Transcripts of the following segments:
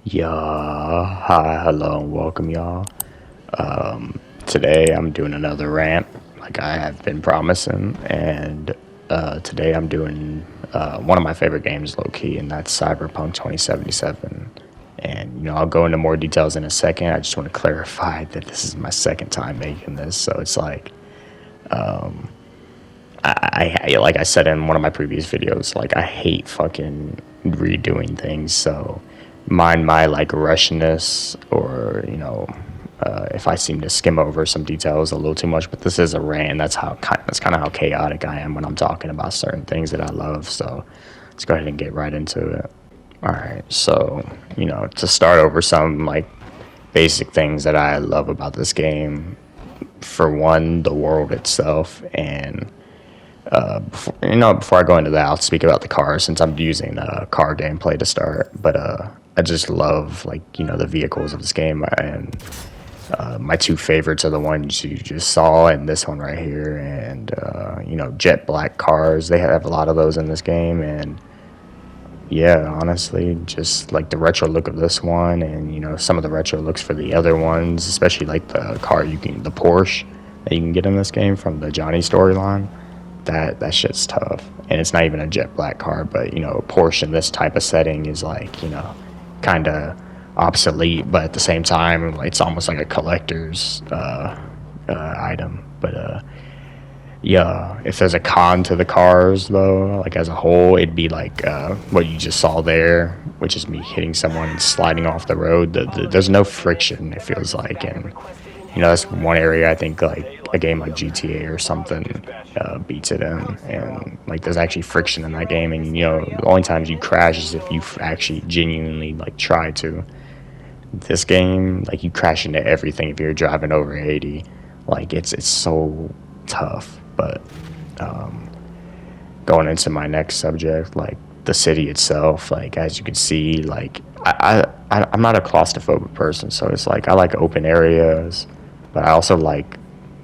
Yeah, hi, hello, and welcome, y'all. Today I'm doing another rant, like I have been promising, and today I'm doing one of my favorite games, low key, and that's Cyberpunk 2077. And I'll go into more details in a second. I just want to clarify that this is my second time making this, so it's like like I said in one of my previous videos, like I hate fucking redoing things. So mind my like rushness, or if I seem to skim over some details a little too much. But this is a rant. That's kind of how chaotic I am when I'm talking about certain things that I love. So let's go ahead and get right into it. All right. So to start over some like basic things that I love about this game. For one, the world itself, and before I go into that, I'll speak about the car since I'm using car gameplay to start. But I just love the vehicles of this game, and my two favorites are the ones you just saw and this one right here, and jet black cars. They have a lot of those in this game, and yeah, honestly, just like the retro look of this one, and some of the retro looks for the other ones, especially like the Porsche that you can get in this game from the Johnny storyline. That shit's tough, and it's not even a jet black car, but Porsche in this type of setting is like kind of obsolete, but at the same time it's almost like a collector's item. But yeah, if there's a con to the cars though, like as a whole, it'd be like what you just saw there, which is me hitting someone and sliding off the road. There's no friction, it feels like, and that's one area I think like a game like GTA or something beats it in. And like there's actually friction in that game, and the only times you crash is if you actually genuinely like try to. This game, like, you crash into everything if you're driving over 80. Like it's so tough. But going into my next subject, like the city itself, like as you can see, like I'm not a claustrophobic person, so it's like I like open areas, but I also like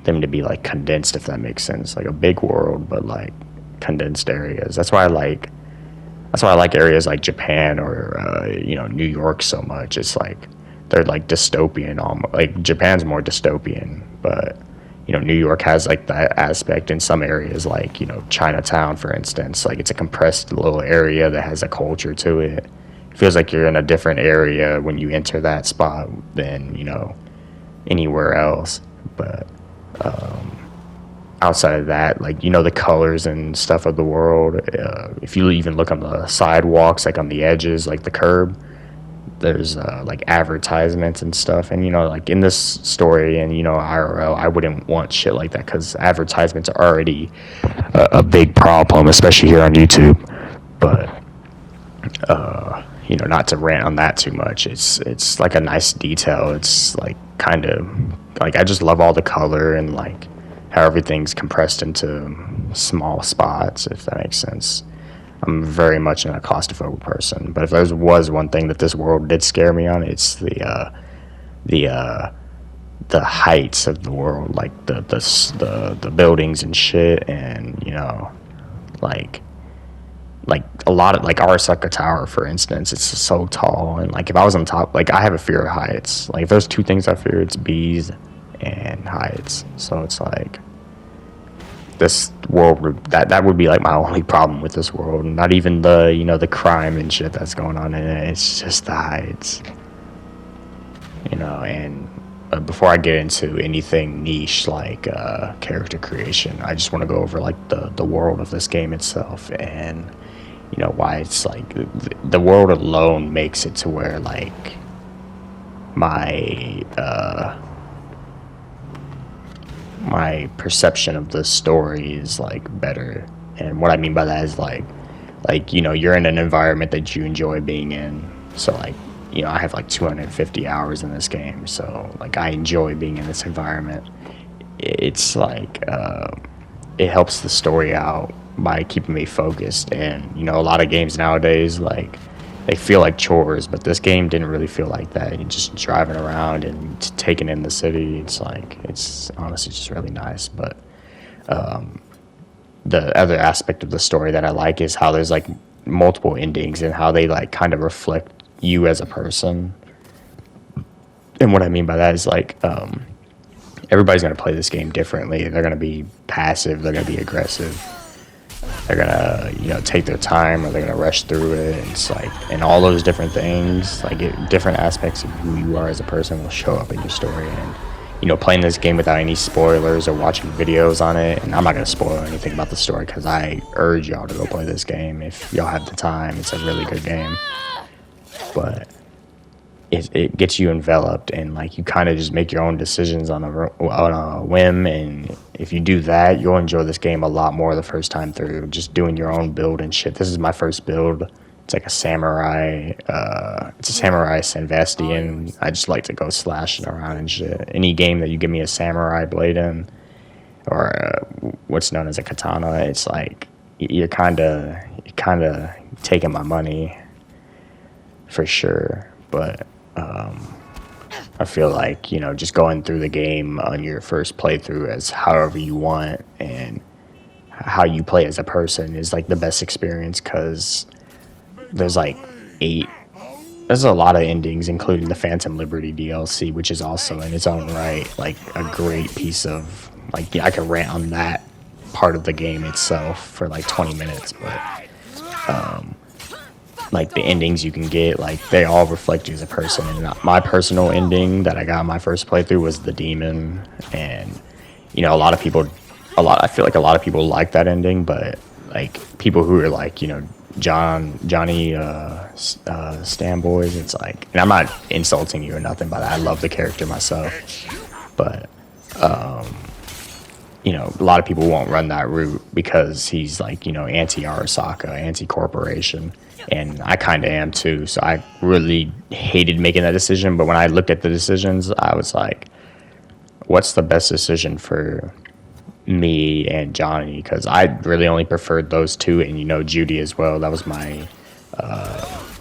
them to be like condensed, if that makes sense. Like a big world, but like condensed areas. That's why I like areas like Japan or New York so much. It's like they're like dystopian, almost. Like Japan's more dystopian, but New York has like that aspect in some areas, like Chinatown, for instance. Like it's a compressed little area that has a culture to it. It feels like you're in a different area when you enter that spot than anywhere else. But outside of that, like the colors and stuff of the world, if you even look on the sidewalks, like on the edges, like the curb, there's like advertisements and stuff. And like in this story and IRL, I wouldn't want shit like that, because advertisements are already a big problem, especially here on YouTube. But not to rant on that too much, it's like a nice detail. It's like kind of like I just love all the color and like how everything's compressed into small spots, if that makes sense. I'm very much a claustrophobic person, but if there was one thing that this world did scare me on, it's the heights of the world, like the buildings and shit, and like a lot of like Arasaka Tower, for instance. It's so tall, and like if I was on top, like I have a fear of heights. Like if there's two things I fear, it's bees and heights. So it's like this world, that would be like my only problem with this world. Not even the crime and shit that's going on in it. It's just the heights. And before I get into anything niche like character creation, I just want to go over like the world of this game itself, and why it's like the world alone makes it to where like my my perception of the story is like better. And what I mean by that is like you're in an environment that you enjoy being in. So like I have like 250 hours in this game, so like I enjoy being in this environment. It's like it helps the story out by keeping me focused. And a lot of games nowadays, like they feel like chores, but this game didn't really feel like that. You're just driving around and taking in the city. It's honestly just really nice. But the other aspect of the story that I like is how there's like multiple endings, and how they like kind of reflect you as a person. And what I mean by that is like everybody's gonna play this game differently. They're gonna be passive. They're gonna be aggressive. They're gonna take their time, or they're gonna rush through it. It's like, and all those different things, like different aspects of who you are as a person will show up in your story. And playing this game without any spoilers or watching videos on it, and I'm not gonna spoil anything about the story because I urge y'all to go play this game if y'all have the time. It's a really good game, but it gets you enveloped, and like you kind of just make your own decisions on a whim. And if you do that, you'll enjoy this game a lot more the first time through, just doing your own build and shit. This is my first build. It's like a samurai. It's a samurai Sanvestian. I just like to go slashing around and shit. Any game that you give me a samurai blade in, or what's known as a katana, it's like you're kind of taking my money for sure. But I feel like just going through the game on your first playthrough as however you want, and how you play as a person is like the best experience, because there's like there's a lot of endings, including the Phantom Liberty DLC, which is also in its own right like a great piece of, like, I could rant on that part of the game itself for like 20 minutes. But like the endings you can get, like they all reflect you as a person. And my personal ending that I got in my first playthrough was the demon. And I feel like a lot of people like that ending, but like people who are like Johnny Stamboys, it's like, and I'm not insulting you or nothing by that, I love the character myself, but a lot of people won't run that route because he's like anti-Arasaka, anti-corporation, and I kind of am too. So I really hated making that decision, but when I looked at the decisions, I was like, what's the best decision for me and Johnny? Because I really only preferred those two, and Judy as well. That was my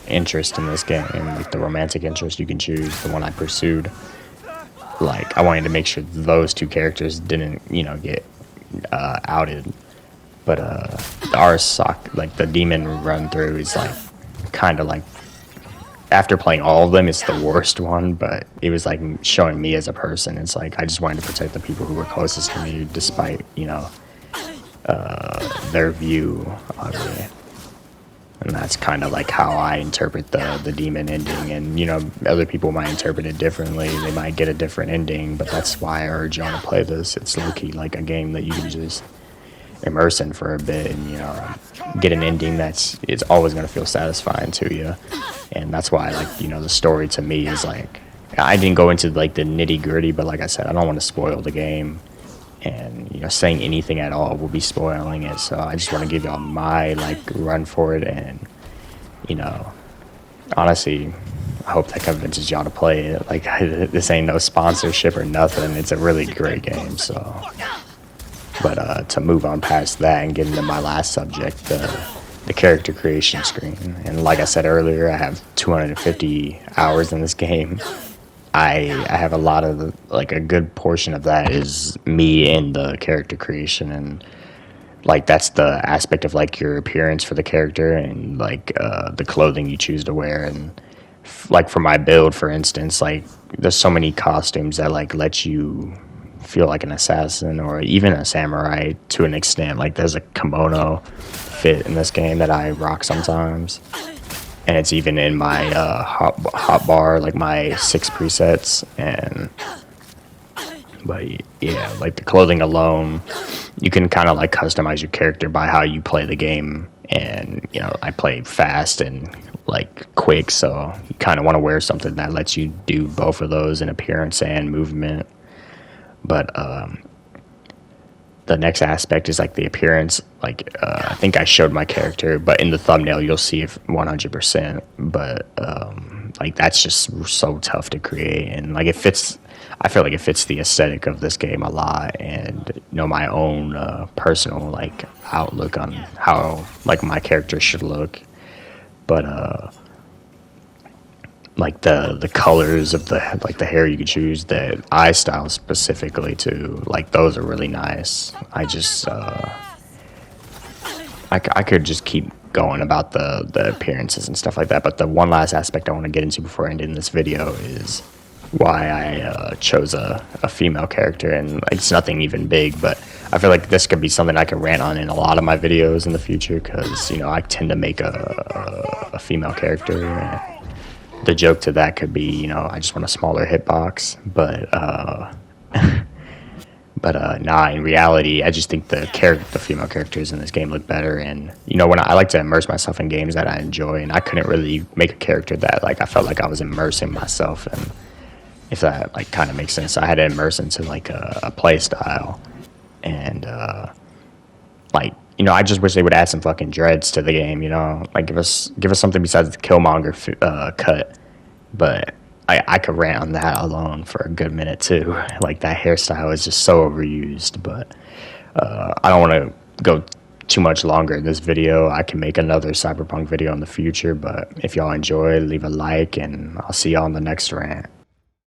interest in this game, like the romantic interest you can choose, the one I pursued. Like I wanted to make sure those two characters didn't get outed. But the Arasaka, like the demon run through, is like kind of like, after playing all of them, it's the worst one, but it was like showing me as a person. It's like I just wanted to protect the people who were closest to me, despite their view of it. And that's kind of like how I interpret the demon ending. And other people might interpret it differently. They might get a different ending, but that's why I urge you to play this. It's low-key like a game that you can just immerse in for a bit, and get an ending it's always going to feel satisfying to you. And that's why, like, the story to me is like, I didn't go into like the nitty gritty, but like I said, I don't want to spoil the game, and saying anything at all will be spoiling it. So I just want to give y'all my like run for it, and honestly, I hope that convinces y'all to play it. Like, this ain't no sponsorship or nothing. It's a really great game. So, but to move on past that and get into my last subject, the character creation screen. And like I said earlier, I have 250 hours in this game. I have a lot of like a good portion of that is me in the character creation, and like that's the aspect of like your appearance for the character, and like the clothing you choose to wear. And like for my build, for instance, like there's so many costumes that like let you feel like an assassin or even a samurai to an extent. Like there's a kimono fit in this game that I rock sometimes, and it's even in my hot bar, like my 6 presets. And but yeah, like the clothing alone, you can kind of like customize your character by how you play the game. And I play fast and like quick, so you kind of want to wear something that lets you do both of those in appearance and movement. But the next aspect is like the appearance. Like I think I showed my character, but in the thumbnail you'll see it 100%. But like that's just so tough to create, and like it fits. I feel like it fits the aesthetic of this game a lot, and my own personal like outlook on how like my character should look. But like the colors of the hair you could choose, the eye style specifically too, like those are really nice. I just I could just keep going about the appearances and stuff like that, but the one last aspect I want to get into before I end in this video is why I chose a female character, and it's nothing even big, but I feel like this could be something I can rant on in a lot of my videos in the future, because, you know, I tend to make a female character, and the joke to that could be, you know, I just want a smaller hitbox, but nah, in reality, I just think the female characters in this game look better, and you know, when I like to immerse myself in games that I enjoy, and I couldn't really make a character that like I felt like I was immersing myself in, if that like kind of makes sense. I had to immerse into like a play style, and like, you know, I just wish they would add some fucking dreads to the game. You know, like give us something besides the Killmonger cut, but. I could rant on that alone for a good minute too. Like that hairstyle is just so overused, but I don't want to go too much longer in this video. I can make another Cyberpunk video in the future, but if y'all enjoy, leave a like, and I'll see y'all in the next rant.